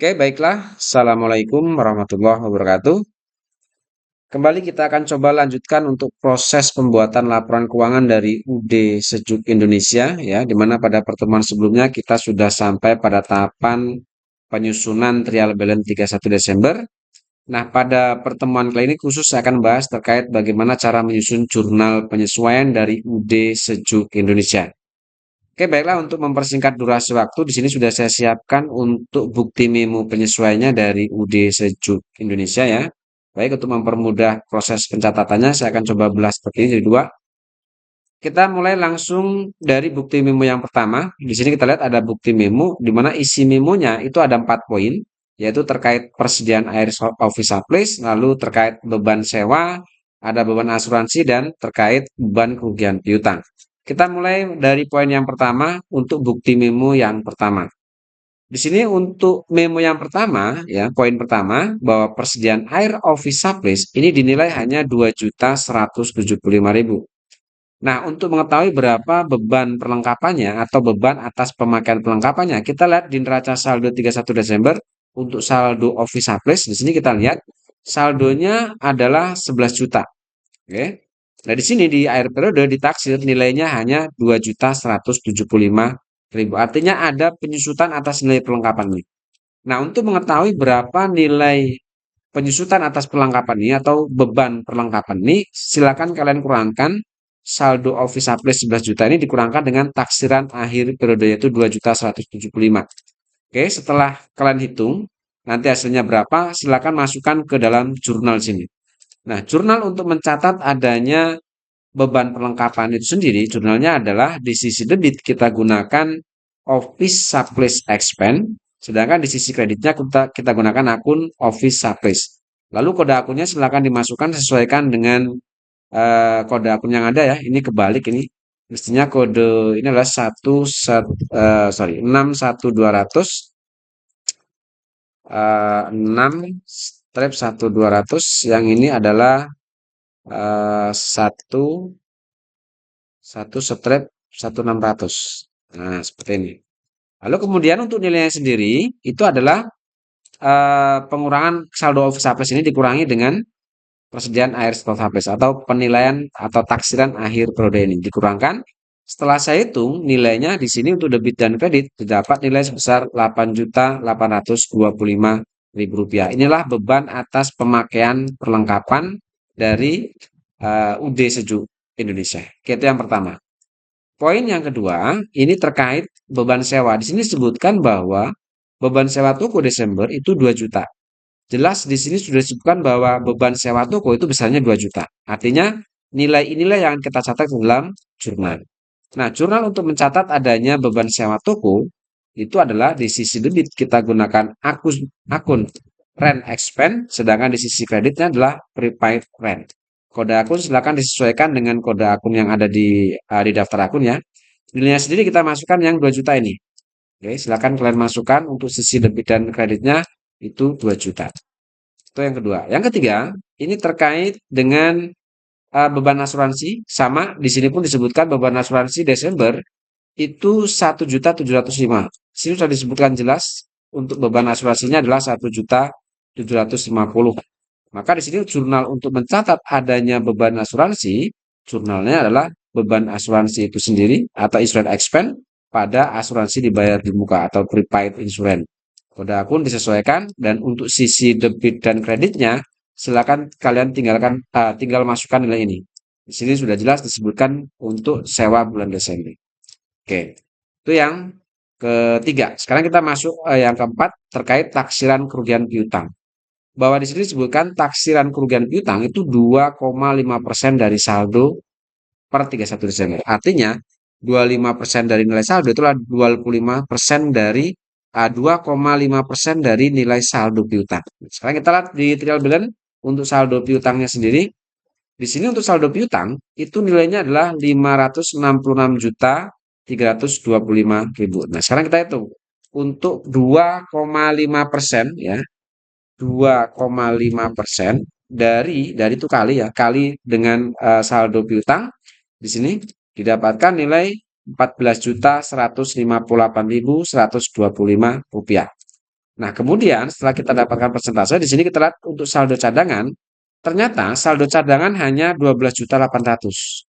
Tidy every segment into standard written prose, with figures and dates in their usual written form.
Oke, baiklah. Assalamualaikum warahmatullahi wabarakatuh. Kembali kita akan coba lanjutkan untuk proses pembuatan laporan keuangan dari UD Sejuk Indonesia, ya, di mana pada pertemuan sebelumnya kita sudah sampai pada tahapan penyusunan trial balance 31 Desember. Nah, pada pertemuan kali ini khusus saya akan bahas terkait bagaimana cara menyusun jurnal penyesuaian dari UD Sejuk Indonesia. Oke, baiklah untuk mempersingkat durasi waktu, di sini sudah saya siapkan untuk bukti memo penyesuaiannya dari UD Sejuk Indonesia ya. Baik, untuk mempermudah proses pencatatannya, saya akan coba belas seperti ini jadi dua. Kita mulai langsung dari bukti memo yang pertama. Di sini kita lihat ada bukti memo, di mana isi memonya itu ada 4 poin, yaitu terkait persediaan air office supplies, lalu terkait beban sewa, ada beban asuransi, dan terkait beban kerugian piutang. Kita mulai dari poin yang pertama untuk bukti memo yang pertama. Di sini untuk memo yang pertama, ya, poin pertama bahwa persediaan air office supplies ini dinilai hanya 2.175.000. Nah, untuk mengetahui berapa beban perlengkapannya atau beban atas pemakaian perlengkapannya, kita lihat di neraca saldo 31 Desember untuk saldo office supplies. Di sini kita lihat saldonya adalah 11 juta. Oke. Nah, di sini di akhir periode ditaksir nilainya hanya 2.175.000. Artinya ada penyusutan atas nilai perlengkapan ini. Nah, untuk mengetahui berapa nilai penyusutan atas perlengkapan ini atau beban perlengkapan ini, silakan kalian kurangkan saldo office supply 11 juta ini dikurangkan dengan taksiran akhir periode yaitu 2.175. Oke, setelah kalian hitung nanti hasilnya berapa, silakan masukkan ke dalam jurnal sini. Nah, jurnal untuk mencatat adanya beban perlengkapan itu sendiri, jurnalnya adalah di sisi debit kita gunakan office supplies expense, sedangkan di sisi kreditnya kita gunakan akun office supplies. Lalu kode akunnya silakan dimasukkan sesuaikan dengan kode akun yang ada ya. Ini kebalik ini. Mestinya kode ini adalah 61200 6 strip 1200, yang ini adalah 1 strip 1600. Nah, seperti ini. Lalu kemudian untuk nilainya sendiri itu adalah pengurangan saldo office supplies ini dikurangi dengan persediaan air stock supplies atau penilaian atau taksiran akhir periode ini dikurangkan. Setelah saya hitung nilainya di sini untuk debit dan kredit didapat nilai sebesar 8.825.000 rupiah. Inilah beban atas pemakaian perlengkapan dari UD Sejuk Indonesia. Itu yang pertama. Poin yang kedua, ini terkait beban sewa. Di sini disebutkan bahwa beban sewa toko Desember itu 2 juta. Jelas di sini sudah disebutkan bahwa beban sewa toko itu besarnya 2 juta. Artinya nilai inilah yang kita catat dalam jurnal. Nah, jurnal untuk mencatat adanya beban sewa toko itu adalah di sisi debit kita gunakan akun rent expense, sedangkan di sisi kreditnya adalah prepaid rent. Kode akun silakan disesuaikan dengan kode akun yang ada di daftar akun ya. Nilainya sendiri kita masukkan yang 2 juta ini. Oke, silakan kalian masukkan untuk sisi debit dan kreditnya itu 2 juta. Itu yang kedua. Yang ketiga, ini terkait dengan beban asuransi. Sama, di sini pun disebutkan beban asuransi Desember itu 1.705.000. Di sini sudah disebutkan jelas untuk beban asuransinya adalah 1.750.000. Maka di sini jurnal untuk mencatat adanya beban asuransi, jurnalnya adalah beban asuransi itu sendiri atau insurance expense pada asuransi dibayar di muka atau prepaid insurance. Kode akun disesuaikan dan untuk sisi debit dan kreditnya silakan kalian tinggal masukkan nilai ini. Di sini sudah jelas disebutkan untuk sewa bulan Desember. Oke, itu yang ketiga. Sekarang kita masuk yang keempat terkait taksiran kerugian piutang. Bahwa di sini disebutkan taksiran kerugian piutang itu 2,5% dari saldo per 31 Desember. Artinya 25% dari nilai saldo itulah 25% dari 2,5% dari nilai saldo piutang. Sekarang kita lihat di trial balance untuk saldo piutangnya sendiri. Di sini untuk saldo piutang itu nilainya adalah 566.325.000. Nah, sekarang kita hitung untuk 2,5% ya. 2,5% dari itu kali ya, kali dengan saldo piutang di sini didapatkan nilai 14.158.125 rupiah. Nah, kemudian setelah kita dapatkan persentase, di sini kita lihat untuk saldo cadangan, ternyata saldo cadangan hanya 12.800.000.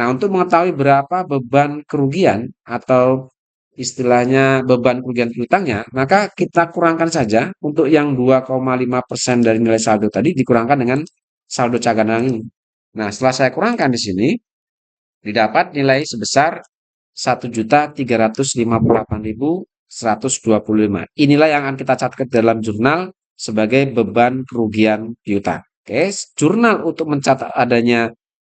Nah, untuk mengetahui berapa beban kerugian atau istilahnya beban kerugian piutangnya, maka kita kurangkan saja untuk yang 2,5% dari nilai saldo tadi dikurangkan dengan saldo cadangan ini. Nah, setelah saya kurangkan di sini, didapat nilai sebesar 1.358.125. Inilah yang akan kita catat dalam jurnal sebagai beban kerugian piutang. Oke, jurnal untuk mencatat adanya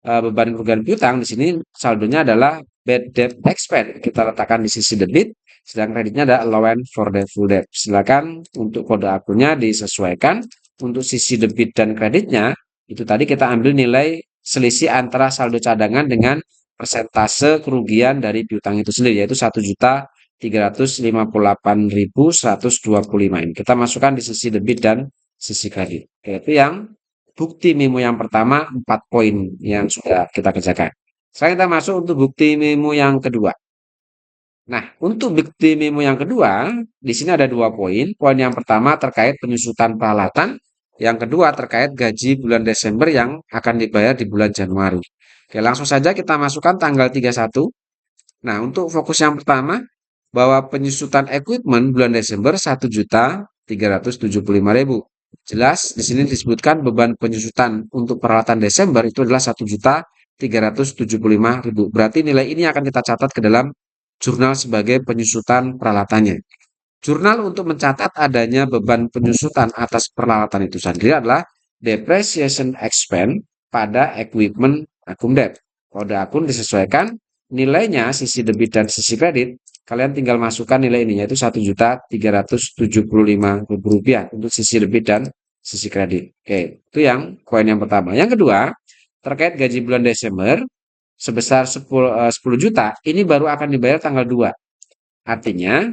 beban kerugian piutang di sini saldonya adalah bad debt expense. Kita letakkan di sisi debit, sedang kreditnya ada allowance for doubtful debt. Silakan untuk kode akunnya disesuaikan. Untuk sisi debit dan kreditnya itu tadi kita ambil nilai selisih antara saldo cadangan dengan persentase kerugian dari piutang itu sendiri, yaitu 1.358.125 ini. Kita masukkan di sisi debit dan sisi kredit. Yaitu yang bukti memo yang pertama 4 poin yang sudah kita kerjakan. Sekarang kita masuk untuk bukti memo yang kedua. Nah, untuk bukti memo yang kedua, di sini ada 2 poin. Poin yang pertama terkait penyusutan peralatan, yang kedua terkait gaji bulan Desember yang akan dibayar di bulan Januari. Oke, langsung saja kita masukkan tanggal 31. Nah, untuk fokus yang pertama, bahwa penyusutan equipment bulan Desember 1.375.000. Jelas di sini disebutkan beban penyusutan untuk peralatan Desember itu adalah 1.375.000. Berarti nilai ini akan kita catat ke dalam jurnal sebagai penyusutan peralatannya. Jurnal untuk mencatat adanya beban penyusutan atas peralatan itu sendiri adalah depreciation expense pada equipment akun debt. Kode akun disesuaikan, nilainya sisi debit dan sisi kredit, kalian tinggal masukkan nilai ini yaitu Rp1.375.000 untuk sisi debit dan sisi kredit. Oke, itu yang poin yang pertama. Yang kedua, terkait gaji bulan Desember sebesar 10 juta, ini baru akan dibayar tanggal 2. Artinya,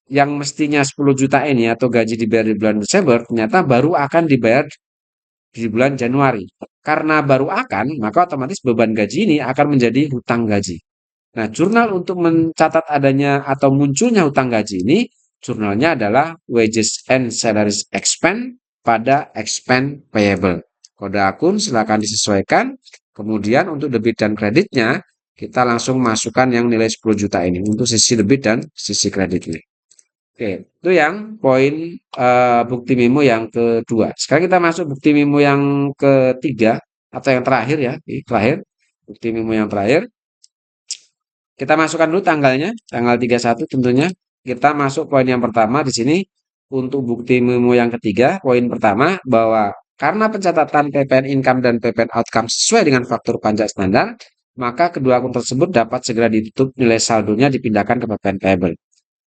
yang mestinya 10 juta ini atau gaji dibayar di bulan Desember, ternyata baru akan dibayar di bulan Januari. Karena baru akan, maka otomatis beban gaji ini akan menjadi hutang gaji. Nah, jurnal untuk mencatat adanya atau munculnya hutang gaji ini, jurnalnya adalah wages and salaries expense pada expense payable. Kode akun silakan disesuaikan. Kemudian untuk debit dan kreditnya, kita langsung masukkan yang nilai 10 juta ini untuk sisi debit dan sisi kredit ini. Oke, itu yang poin bukti memo yang kedua. Sekarang kita masuk bukti memo yang ketiga atau yang terakhir ya, terakhir. Bukti memo yang terakhir. Kita masukkan dulu tanggalnya, tanggal 31 tentunya. Kita masuk poin yang pertama di sini untuk bukti memo yang ketiga. Poin pertama bahwa karena pencatatan PPN income dan PPN outcome sesuai dengan faktur pajak standar, maka kedua akun tersebut dapat segera ditutup, nilai saldonya dipindahkan ke PPN payable.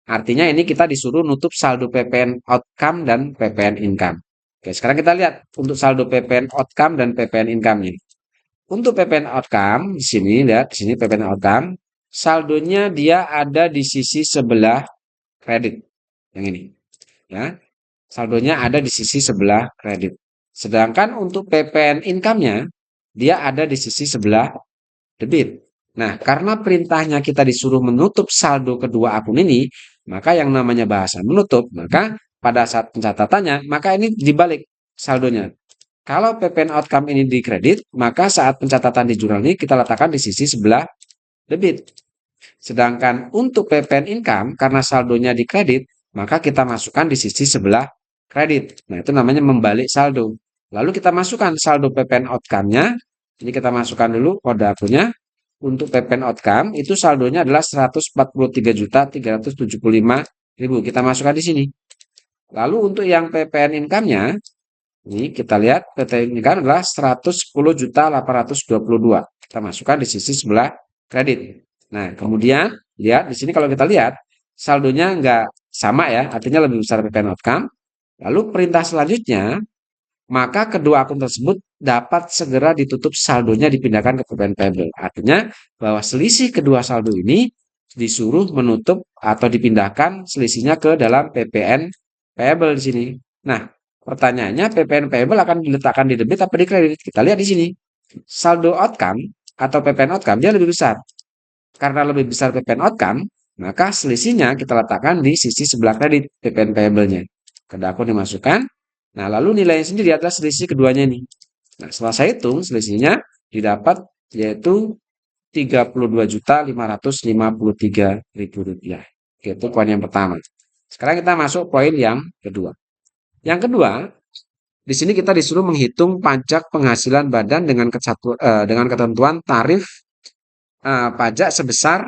Artinya ini kita disuruh nutup saldo PPN outcome dan PPN income. Oke, sekarang kita lihat untuk saldo PPN outcome dan PPN income-nya. Untuk PPN outcome, di sini lihat di sini PPN outcome, saldonya dia ada di sisi sebelah kredit. Yang ini, ya. Saldonya ada di sisi sebelah kredit. Sedangkan untuk PPN income-nya dia ada di sisi sebelah debit. Nah, karena perintahnya kita disuruh menutup saldo kedua akun ini, maka yang namanya bahasa menutup, maka pada saat pencatatannya, maka ini dibalik saldonya. Kalau PPN outcome ini dikredit, maka saat pencatatan di jurnal ini kita letakkan di sisi sebelah debit. Sedangkan untuk PPN income, karena saldonya dikredit, maka kita masukkan di sisi sebelah kredit. Nah, itu namanya membalik saldo. Lalu kita masukkan saldo PPN outcome-nya. Ini kita masukkan dulu kode akunnya. Untuk PPN outcome, itu saldonya adalah 143.375.000. Kita masukkan di sini. Lalu untuk yang PPN income-nya, ini kita lihat PPN income adalah 110.822. Kita masukkan di sisi sebelah kredit. Nah, kemudian lihat di sini kalau kita lihat saldonya enggak sama ya, artinya lebih besar PPN outcome. Lalu perintah selanjutnya, maka kedua akun tersebut dapat segera ditutup, saldonya dipindahkan ke PPN payable. Artinya bahwa selisih kedua saldo ini disuruh menutup atau dipindahkan selisihnya ke dalam PPN payable di sini. Nah, pertanyaannya PPN payable akan diletakkan di debit apa di kredit? Kita lihat di sini. Saldo outcome atau PPN outcome dia lebih besar. Karena lebih besar PPN outcome, maka selisihnya kita letakkan di sisi sebelah kredit PPN payable-nya. Kode akun dimasukkan. Nah, lalu nilainya sendiri adalah selisih keduanya ini. Nah, setelah saya hitung selisihnya didapat yaitu Rp35.553.000. Itu poin yang pertama. Sekarang kita masuk poin yang kedua. Yang kedua, di sini kita disuruh menghitung pajak penghasilan badan dengan ketentuan tarif pajak sebesar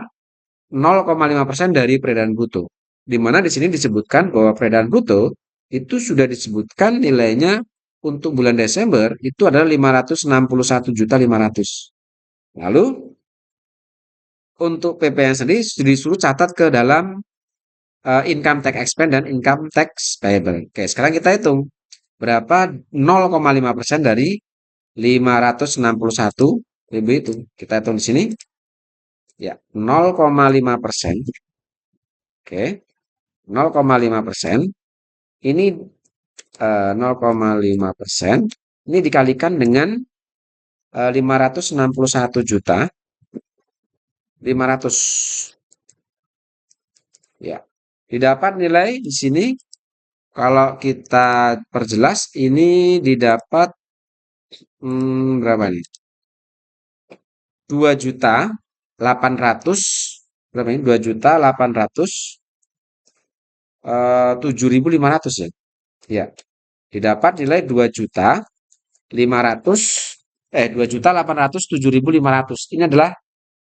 0,5% dari peredaran bruto. Di mana di sini disebutkan bahwa peredaran bruto itu sudah disebutkan nilainya untuk bulan Desember itu adalah 561.500.000. Lalu untuk PPN sendiri disuruh catat ke dalam income tax expense dan income tax payable. Oke, sekarang kita hitung berapa 0,5% dari 561.000 itu. Kita hitung di sini. Ya, 0,5%. Oke, 0,5% ini 0,5% ini dikalikan dengan 561.500.000. Ya, didapat nilai di sini kalau kita perjelas ini didapat berapa nih? 2.800.000 berapa ini? 2.807.500 ya. Ya, didapat nilai 2.807.500. Ini adalah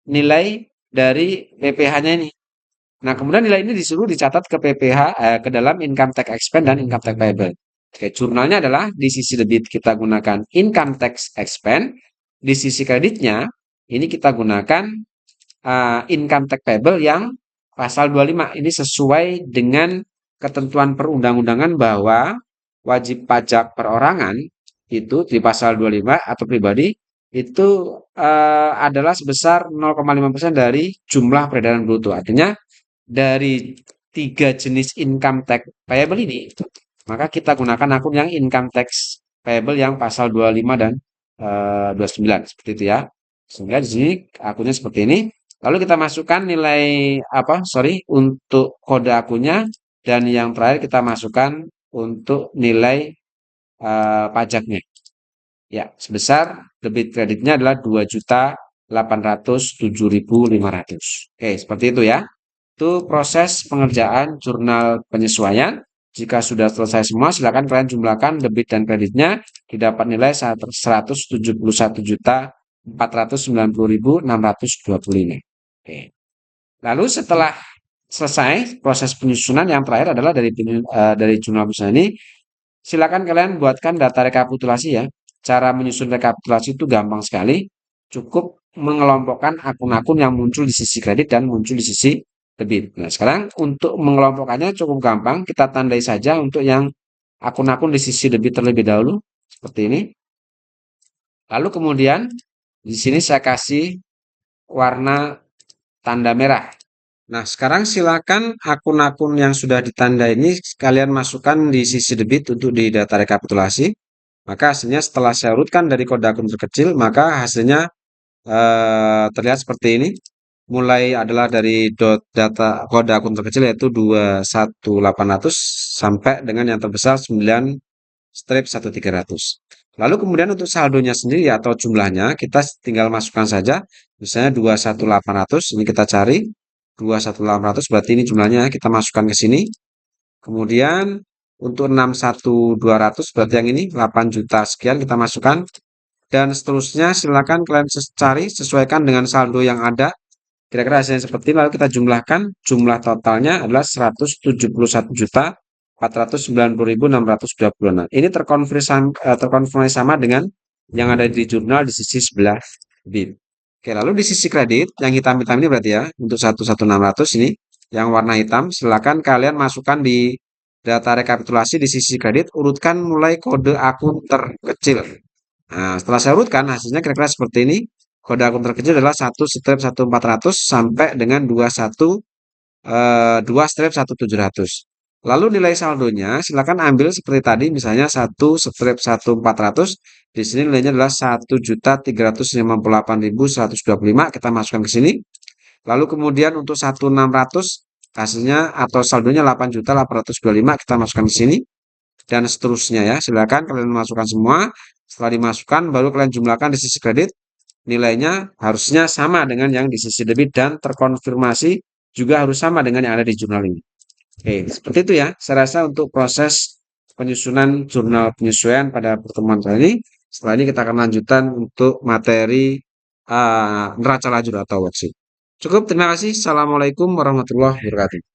nilai dari PPh-nya ini. Nah, kemudian nilai ini disuruh dicatat ke PPh ke dalam income tax expense dan income tax payable. Oke, jurnalnya adalah di sisi debit kita gunakan income tax expense, di sisi kreditnya ini kita gunakan income tax payable yang pasal 25. Ini sesuai dengan ketentuan perundang-undangan bahwa wajib pajak perorangan itu di pasal 25 atau pribadi itu adalah sebesar 0,5% dari jumlah peredaran bruto. Artinya dari 3 jenis income tax payable ini, maka kita gunakan akun yang income tax payable yang pasal 25 dan 29 seperti itu ya. Sehingga di sini akunnya seperti ini. Lalu kita masukkan nilai untuk kode akunnya dan yang terakhir kita masukkan untuk nilai pajaknya. Ya, sebesar debit kreditnya adalah 2.807.500. Oke, seperti itu ya. Itu proses pengerjaan jurnal penyesuaian. Jika sudah selesai semua, silakan kalian jumlahkan debit dan kreditnya. Didapat nilai 171.490.625. Oke. Lalu setelah selesai proses penyusunan, yang terakhir adalah dari jurnal penyesuaian ini, silakan kalian buatkan data rekapitulasi ya. Cara menyusun rekapitulasi itu gampang sekali. Cukup mengelompokkan akun-akun yang muncul di sisi kredit dan muncul di sisi debit. Nah, sekarang untuk mengelompokkannya cukup gampang. Kita tandai saja untuk yang akun-akun di sisi debit terlebih dahulu. Seperti ini. Lalu kemudian di sini saya kasih warna tanda merah. Nah, sekarang silakan akun-akun yang sudah ditanda ini kalian masukkan di sisi debit untuk di data rekapitulasi. Maka hasilnya setelah saya urutkan dari kode akun terkecil, maka hasilnya terlihat seperti ini. Mulai adalah dari data kode akun terkecil yaitu 21800 sampai dengan yang terbesar 9/1300. Lalu kemudian untuk saldonya sendiri atau jumlahnya kita tinggal masukkan saja. Misalnya 21800 ini kita cari 21800 berarti ini jumlahnya kita masukkan ke sini. Kemudian untuk 61200 berarti yang ini 8 juta sekian kita masukkan. Dan seterusnya silakan kalian cari sesuaikan dengan saldo yang ada. Kira-kira hasilnya seperti ini. Lalu kita jumlahkan. Jumlah totalnya adalah 171.490.626. Ini terkonfirmasi sama dengan yang ada di jurnal di sisi sebelah bib. Oke, lalu di sisi kredit yang hitam-hitam ini berarti ya untuk 11600 ini yang warna hitam, silakan kalian masukkan di data rekapitulasi di sisi kredit, urutkan mulai kode akun terkecil. Nah, setelah saya urutkan hasilnya kira-kira seperti ini. Kode akun terkecil adalah 1/1400 sampai dengan 2/1700. Lalu nilai saldonya silakan ambil seperti tadi misalnya 1/1400. Di sini nilainya adalah 1.358.125. Kita masukkan ke sini. Lalu kemudian untuk 1.600 hasilnya atau saldonya 8.825 kita masukkan ke sini. dan seterusnya ya. Silakan kalian masukkan semua. Setelah dimasukkan, baru kalian jumlahkan di sisi kredit. Nilainya harusnya sama dengan yang di sisi debit dan terkonfirmasi juga harus sama dengan yang ada di jurnal ini. Oke, seperti itu ya. Saya rasa untuk proses penyusunan jurnal penyesuaian pada pertemuan kali ini. Setelah ini kita akan lanjutkan untuk materi neraca lajur atau worksheet. Cukup, terima kasih. Assalamualaikum warahmatullahi wabarakatuh.